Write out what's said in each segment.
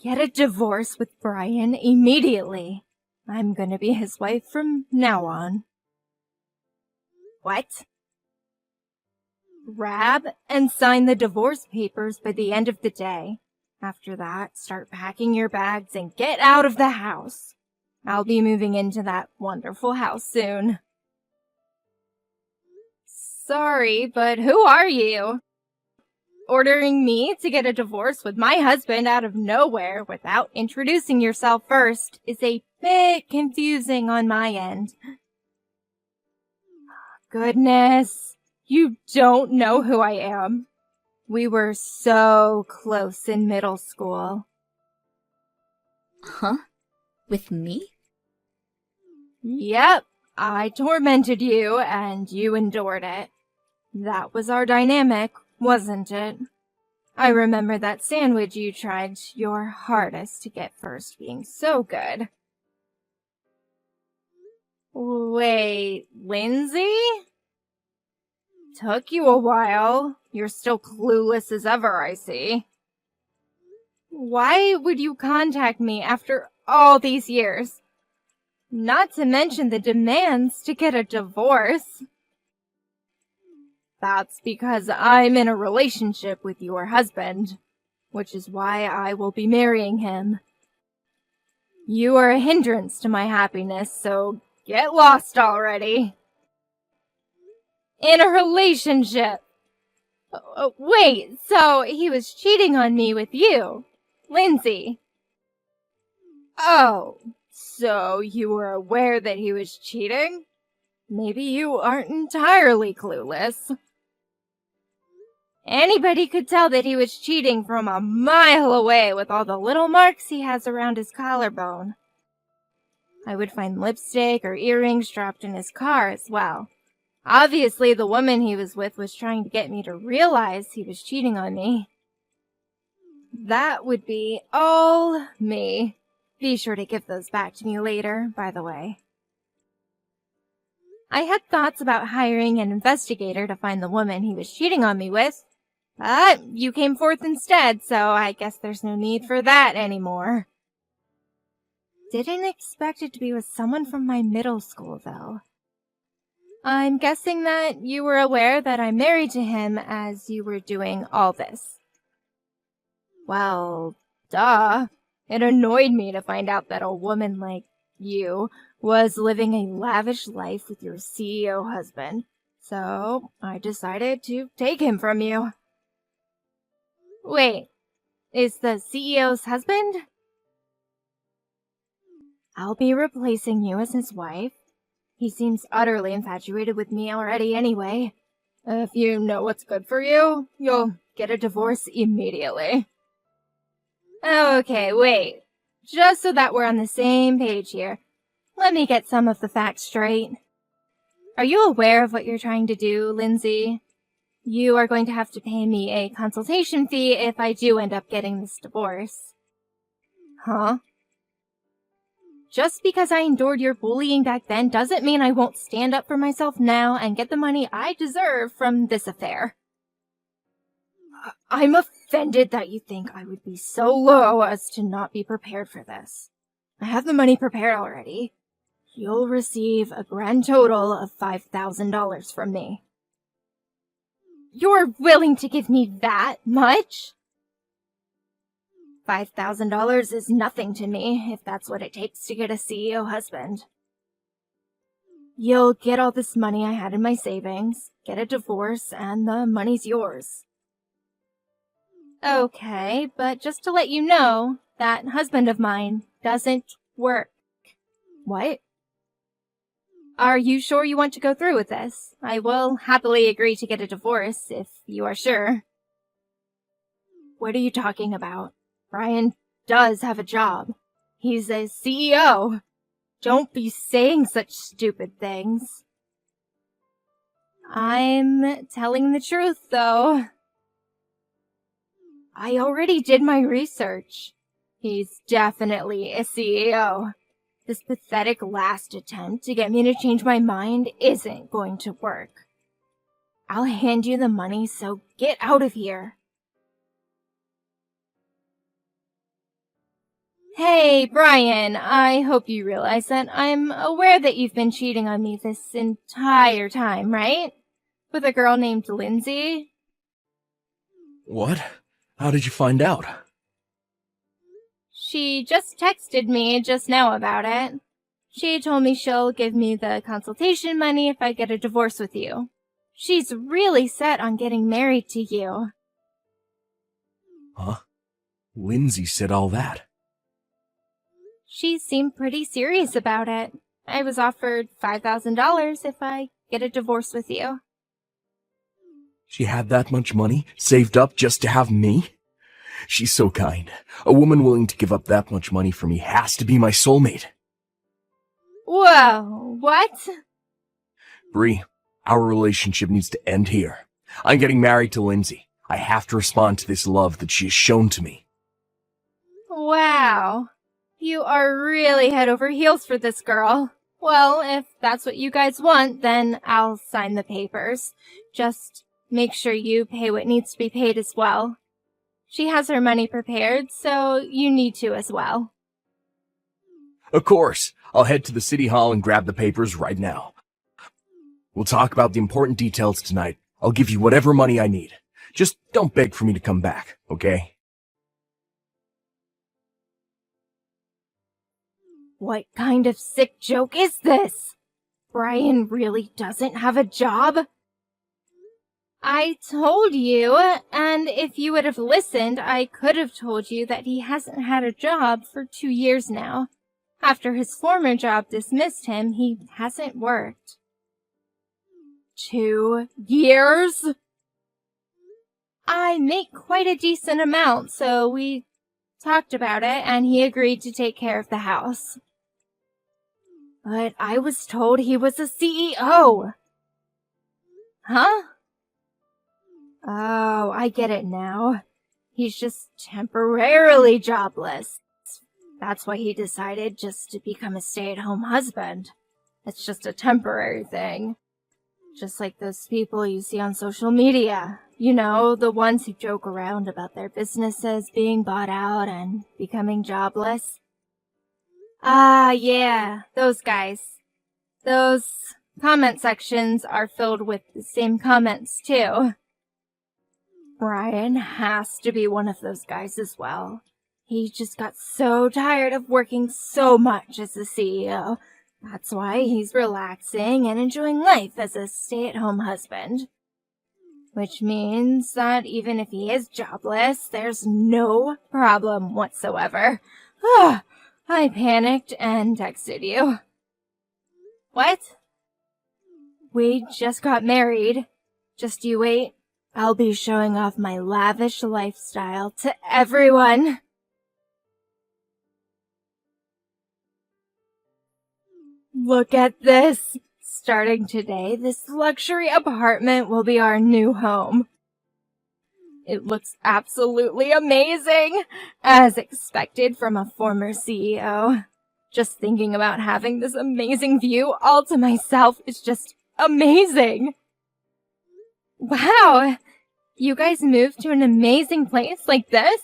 Get a divorce with Brian immediately. I'm gonna be his wife from now on. What? Grab and sign the divorce papers by the end of the day. After that, start packing your bags and get out of the house. I'll be moving into that wonderful house soon. Sorry, but who are you? Ordering me to get a divorce with my husband out of nowhere without introducing yourself first is a bit confusing on my end. Goodness, you don't know who I am. We were so close in middle school. Huh? With me? Yep, I tormented you and you endured it. That was our dynamic, wasn't it? I remember that sandwich you tried your hardest to get first being so good. Wait, Lindsay? Took you a while. You're still clueless as ever, I see. Why would you contact me after all these years? Not to mention the demands to get a divorce. That's because I'm in a relationship with your husband, which is why I will be marrying him. You are a hindrance to my happiness, so get lost already. In a relationship. Wait, so he was cheating on me with you, Lindsay. Oh, so you were aware that he was cheating? Maybe you aren't entirely clueless. Anybody could tell that he was cheating from a mile away with all the little marks he has around his collarbone. I would find lipstick or earrings dropped in his car as well. Obviously, the woman he was with was trying to get me to realize he was cheating on me. That would be all me. Be sure to give those back to me later, by the way. I had thoughts about hiring an investigator to find the woman he was cheating on me with, but you came forth instead, so I guess there's no need for that anymore. Didn't expect it to be with someone from my middle school, though. I'm guessing that you were aware that I'm married to him as you were doing all this. Well, duh. It annoyed me to find out that a woman like you was living a lavish life with your CEO husband, so I decided to take him from you. Wait, is the CEO's husband? I'll be replacing you as his wife. He seems utterly infatuated with me already anyway. If you know what's good for you, you'll get a divorce immediately. Okay, wait. Just so that we're on the same page here, let me get some of the facts straight. Are you aware of what you're trying to do, Lindsay? You are going to have to pay me a consultation fee if I do end up getting this divorce. Huh? Just because I endured your bullying back then doesn't mean I won't stand up for myself now and get the money I deserve from this affair. I'm offended that you think I would be so low as to not be prepared for this. I have the money prepared already. You'll receive a grand total of $5,000 from me. You're willing to give me that much? $5,000 is nothing to me, if that's what it takes to get a CEO husband. You'll get all this money I had in my savings, get a divorce, and the money's yours. Okay, but just to let you know, that husband of mine doesn't work. What? Are you sure you want to go through with this? I will happily agree to get a divorce, if you are sure. What are you talking about? Brian does have a job. He's a CEO. Don't be saying such stupid things. I'm telling the truth, though. I already did my research. He's definitely a CEO. This pathetic last attempt to get me to change my mind isn't going to work. I'll hand you the money, so get out of here. Hey, Brian, I hope you realize that I'm aware that you've been cheating on me this entire time, right? With a girl named Lindsay? What? How did you find out? She just texted me just now about it. She told me she'll give me the consultation money if I get a divorce with you. She's really set on getting married to you. Huh? Lindsay said all that. She seemed pretty serious about it. I was offered $5,000 if I get a divorce with you. She had that much money saved up just to have me? She's so kind. A woman willing to give up that much money for me has to be my soulmate. Whoa, what? Bree, our relationship needs to end here. I'm getting married to Lindsay. I have to respond to this love that she has shown to me. Wow. You are really head over heels for this girl. Well, if that's what you guys want, then I'll sign the papers. Just make sure you pay what needs to be paid as well. She has her money prepared, so you need to as well. Of course. I'll head to the city hall and grab the papers right now. We'll talk about the important details tonight. I'll give you whatever money I need. Just don't beg for me to come back, okay? What kind of sick joke is this? Brian really doesn't have a job? I told you, and if you would have listened, I could have told you that he hasn't had a job for 2 years now. After his former job dismissed him, he hasn't worked. 2 years? I make quite a decent amount, so we talked about it, and he agreed to take care of the house. But I was told he was a CEO. Huh? Oh, I get it now. He's just temporarily jobless. That's why he decided just to become a stay-at-home husband. It's just a temporary thing. Just like those people you see on social media. You know, the ones who joke around about their businesses being bought out and becoming jobless. Ah, yeah, those guys. Those comment sections are filled with the same comments, too. Brian has to be one of those guys as well. He just got so tired of working so much as a CEO. That's why he's relaxing and enjoying life as a stay-at-home husband. Which means that even if he is jobless, there's no problem whatsoever. I panicked and texted you. What? We just got married. Just you wait. I'll be showing off my lavish lifestyle to everyone. Look at this. Starting today, this luxury apartment will be our new home. It looks absolutely amazing, as expected from a former CEO. Just thinking about having this amazing view all to myself is just amazing. Wow, you guys moved to an amazing place like this?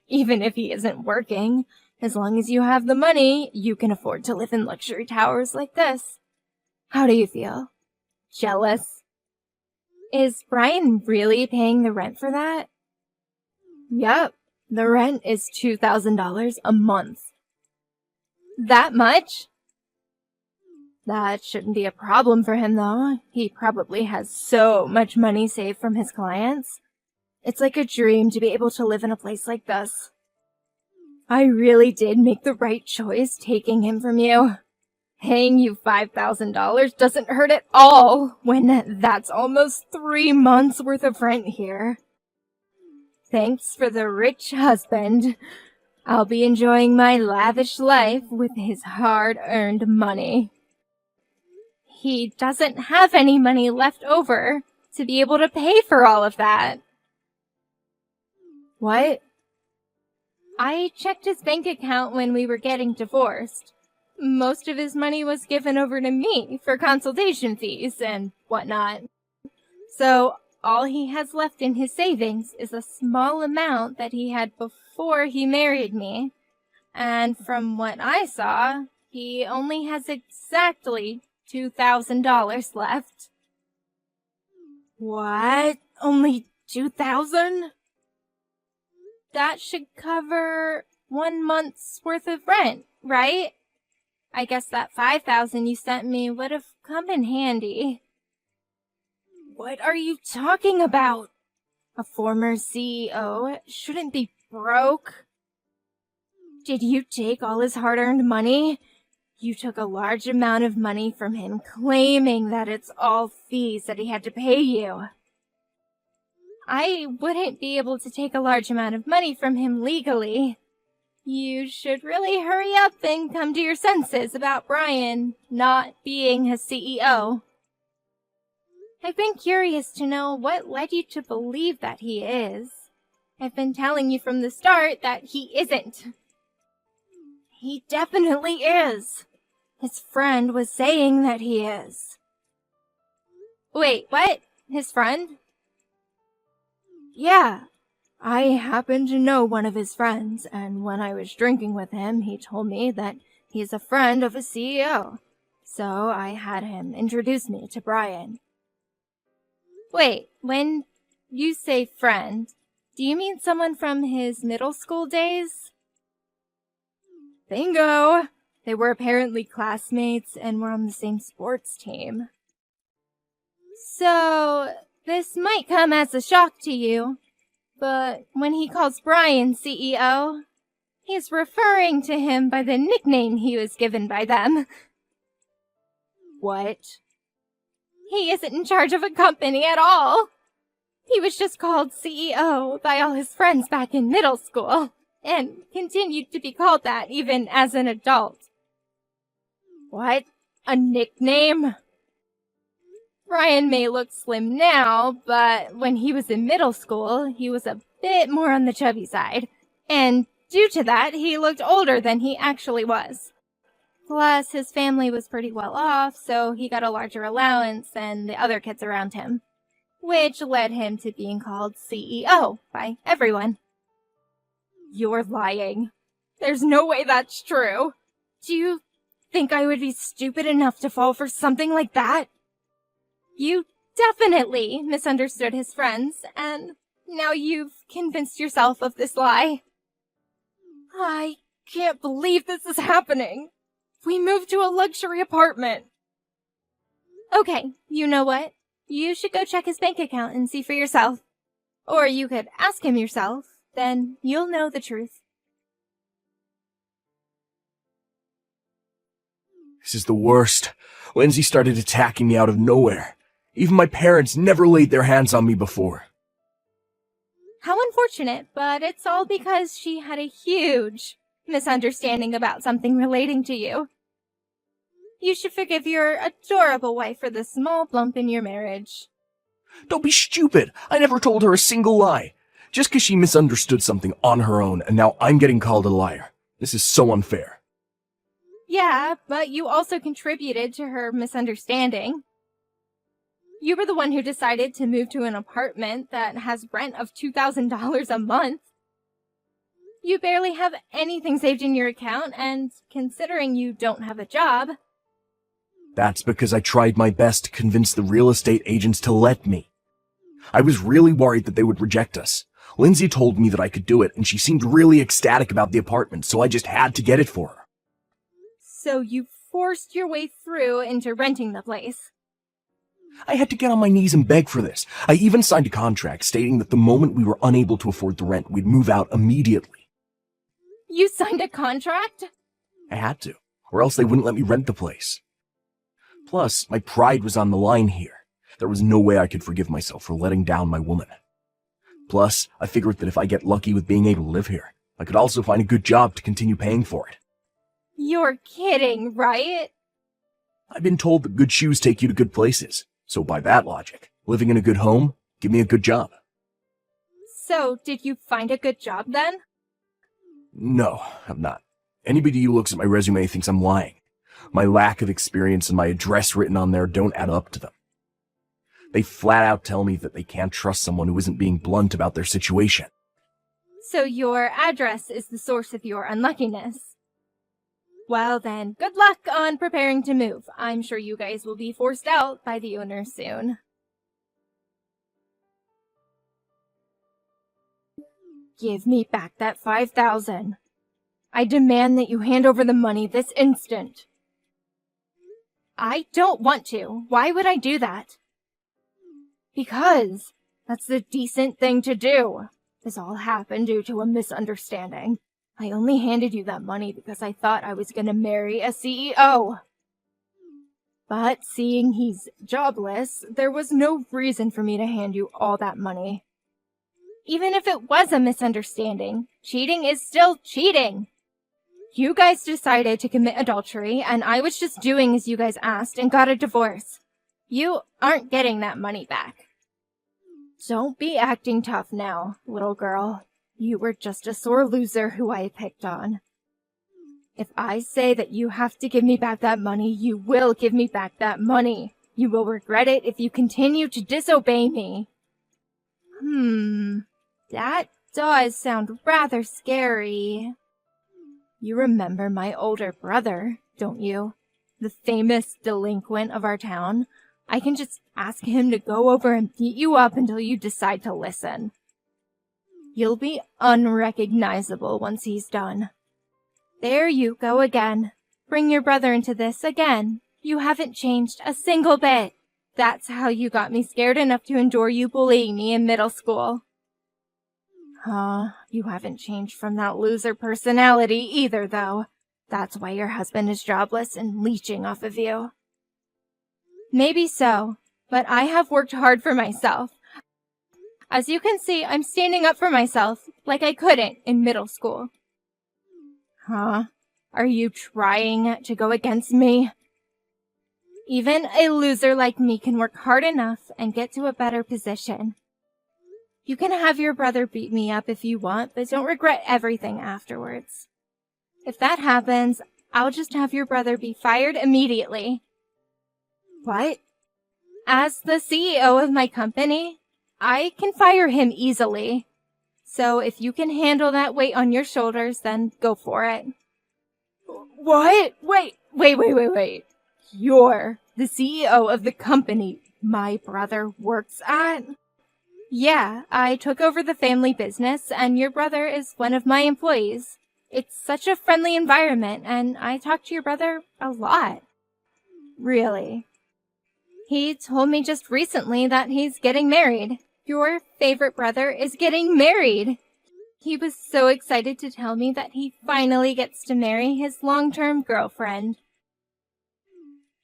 Even if he isn't working, as long as you have the money, you can afford to live in luxury towers like this. How do you feel? Jealous? Is Brian really paying the rent for that? Yep, the rent is $2,000 a month. That much? That shouldn't be a problem for him, though. He probably has so much money saved from his clients. It's like a dream to be able to live in a place like this. I really did make the right choice taking him from you. Paying you $5,000 doesn't hurt at all when that's almost 3 months worth of rent here. Thanks for the rich husband. I'll be enjoying my lavish life with his hard-earned money. He doesn't have any money left over to be able to pay for all of that. What? I checked his bank account when we were getting divorced. Most of his money was given over to me for consultation fees and whatnot. So all he has left in his savings is a small amount that he had before he married me. And from what I saw, he only has exactly $2,000 left. What? Only 2,000? That should cover 1 month's worth of rent, right? I guess that 5,000 you sent me would have come in handy. What are you talking about? A former CEO shouldn't be broke. Did you take all his hard-earned money? You took a large amount of money from him, claiming that it's all fees that he had to pay you. I wouldn't be able to take a large amount of money from him legally. You should really hurry up and come to your senses about Brian not being his CEO. I've been curious to know what led you to believe that he is. I've been telling you from the start that he isn't. He definitely is. His friend was saying that he is. Wait, what? His friend? Yeah. I happen to know one of his friends, and when I was drinking with him, he told me that he's a friend of a CEO. So I had him introduce me to Brian. Wait, when you say friend, do you mean someone from his middle school days? Bingo! They were apparently classmates and were on the same sports team. So, this might come as a shock to you, but when he calls Brian CEO, he's referring to him by the nickname he was given by them. What? He isn't in charge of a company at all. He was just called CEO by all his friends back in middle school, and continued to be called that even as an adult. What? A nickname? Brian may look slim now, but when he was in middle school, he was a bit more on the chubby side, and due to that, he looked older than he actually was. Plus, his family was pretty well off, so he got a larger allowance than the other kids around him, which led him to being called CEO by everyone. You're lying. There's no way that's true. Do you think I would be stupid enough to fall for something like that? You definitely misunderstood his friends, and now you've convinced yourself of this lie. I can't believe this is happening. We moved to a luxury apartment. Okay, you know what? You should go check his bank account and see for yourself. Or you could ask him yourself, then you'll know the truth. This is the worst. Lindsay started attacking me out of nowhere. Even my parents never laid their hands on me before. How unfortunate, but it's all because she had a huge misunderstanding about something relating to you. You should forgive your adorable wife for the small bump in your marriage. Don't be stupid. I never told her a single lie. Just because she misunderstood something on her own, and now I'm getting called a liar. This is so unfair. Yeah, but you also contributed to her misunderstanding. You were the one who decided to move to an apartment that has rent of $2,000 a month. You barely have anything saved in your account, and considering you don't have a job... That's because I tried my best to convince the real estate agents to let me. I was really worried that they would reject us. Lindsay told me that I could do it, and she seemed really ecstatic about the apartment, so I just had to get it for her. So you forced your way through into renting the place. I had to get on my knees and beg for this. I even signed a contract stating that the moment we were unable to afford the rent, we'd move out immediately. You signed a contract? I had to, or else they wouldn't let me rent the place. Plus, my pride was on the line here. There was no way I could forgive myself for letting down my woman. Plus, I figured that if I get lucky with being able to live here, I could also find a good job to continue paying for it. You're kidding, right? I've been told that good shoes take you to good places. So by that logic, living in a good home, give me a good job. So, did you find a good job then? No, I'm not. Anybody who looks at my resume thinks I'm lying. My lack of experience and my address written on there don't add up to them. They flat out tell me that they can't trust someone who isn't being blunt about their situation. So your address is the source of your unluckiness. Well then, good luck on preparing to move. I'm sure you guys will be forced out by the owner soon. Give me back that 5,000. I demand that you hand over the money this instant. I don't want to. Why would I do that? Because that's the decent thing to do. This all happened due to a misunderstanding. I only handed you that money because I thought I was going to marry a CEO. But seeing he's jobless, there was no reason for me to hand you all that money. Even if it was a misunderstanding, cheating is still cheating. You guys decided to commit adultery, and I was just doing as you guys asked and got a divorce. You aren't getting that money back. Don't be acting tough now, little girl. You were just a sore loser who I picked on. If I say that you have to give me back that money, you will give me back that money. You will regret it if you continue to disobey me. That does sound rather scary. You remember my older brother, don't you? The famous delinquent of our town? I can just ask him to go over and beat you up until you decide to listen. You'll be unrecognizable once he's done. There you go again. Bring your brother into this again. You haven't changed a single bit. That's how you got me scared enough to endure you bullying me in middle school. You haven't changed from that loser personality either, though. That's why your husband is jobless and leeching off of you. Maybe so, but I have worked hard for myself. As you can see, I'm standing up for myself like I couldn't in middle school. Are you trying to go against me? Even a loser like me can work hard enough and get to a better position. You can have your brother beat me up if you want, but don't regret everything afterwards. If that happens, I'll just have your brother be fired immediately. What? As the CEO of my company, I can fire him easily. So if you can handle that weight on your shoulders, then go for it. What? Wait. You're the CEO of the company my brother works at? Yeah, I took over the family business, and your brother is one of my employees. It's such a friendly environment, and I talk to your brother a lot. Really? He told me just recently that he's getting married. Your favorite brother is getting married. He was so excited to tell me that he finally gets to marry his long-term girlfriend.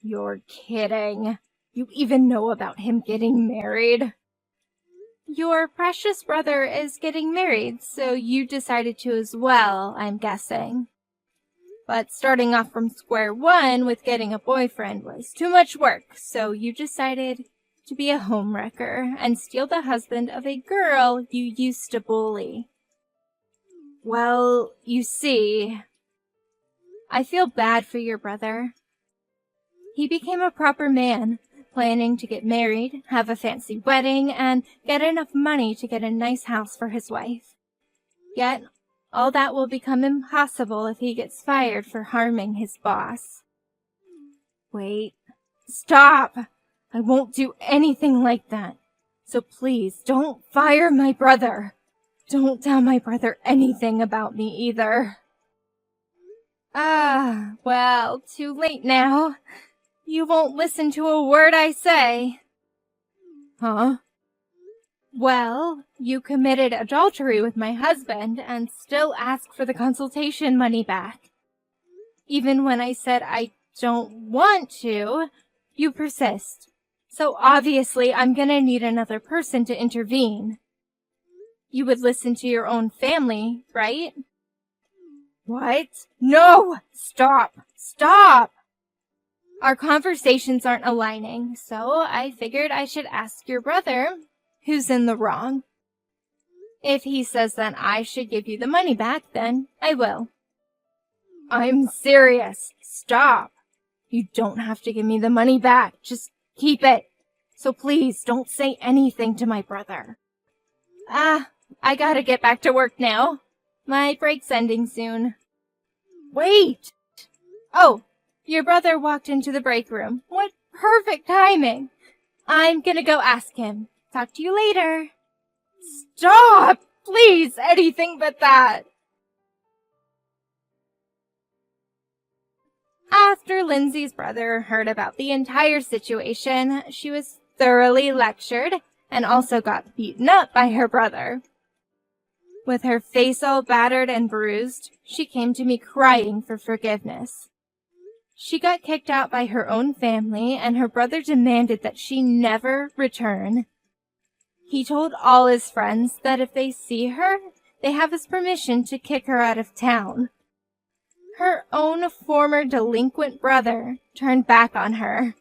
You're kidding. You even know about him getting married? Your precious brother is getting married, so you decided to as well, I'm guessing. But starting off from square one with getting a boyfriend was too much work, so you decided to be a homewrecker and steal the husband of a girl you used to bully. Well, you see, I feel bad for your brother. He became a proper man, planning to get married, have a fancy wedding, and get enough money to get a nice house for his wife. Yet, all that will become impossible if he gets fired for harming his boss. Wait, stop! I won't do anything like that. So please, don't fire my brother. Don't tell my brother anything about me either. Well, too late now. You won't listen to a word I say. Huh? Well, you committed adultery with my husband and still ask for the consultation money back. Even when I said I don't want to, you persist. So obviously I'm gonna need another person to intervene. You would listen to your own family, right? What? No! Stop! Stop! Our conversations aren't aligning, so I figured I should ask your brother, who's in the wrong. If he says that I should give you the money back, then I will. I'm serious. Stop. You don't have to give me the money back. Just keep it. so please don't say anything to my brother. I gotta get back to work now. My break's ending soon. Wait! Oh, your brother walked into the break room. What perfect timing! I'm gonna go ask him. Talk to you later. Stop! Please, anything but that! After Lindsay's brother heard about the entire situation, she was thoroughly lectured and also got beaten up by her brother. With her face all battered and bruised, she came to me crying for forgiveness. She got kicked out by her own family, and her brother demanded that she never return. He told all his friends that if they see her, they have his permission to kick her out of town. Her own former delinquent brother turned back on her.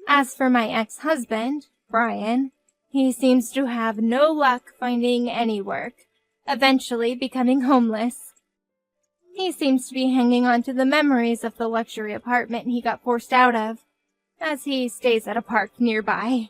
As for my ex-husband, Brian, he seems to have no luck finding any work, eventually becoming homeless. He seems to be hanging on to the memories of the luxury apartment he got forced out of, as he stays at a park nearby.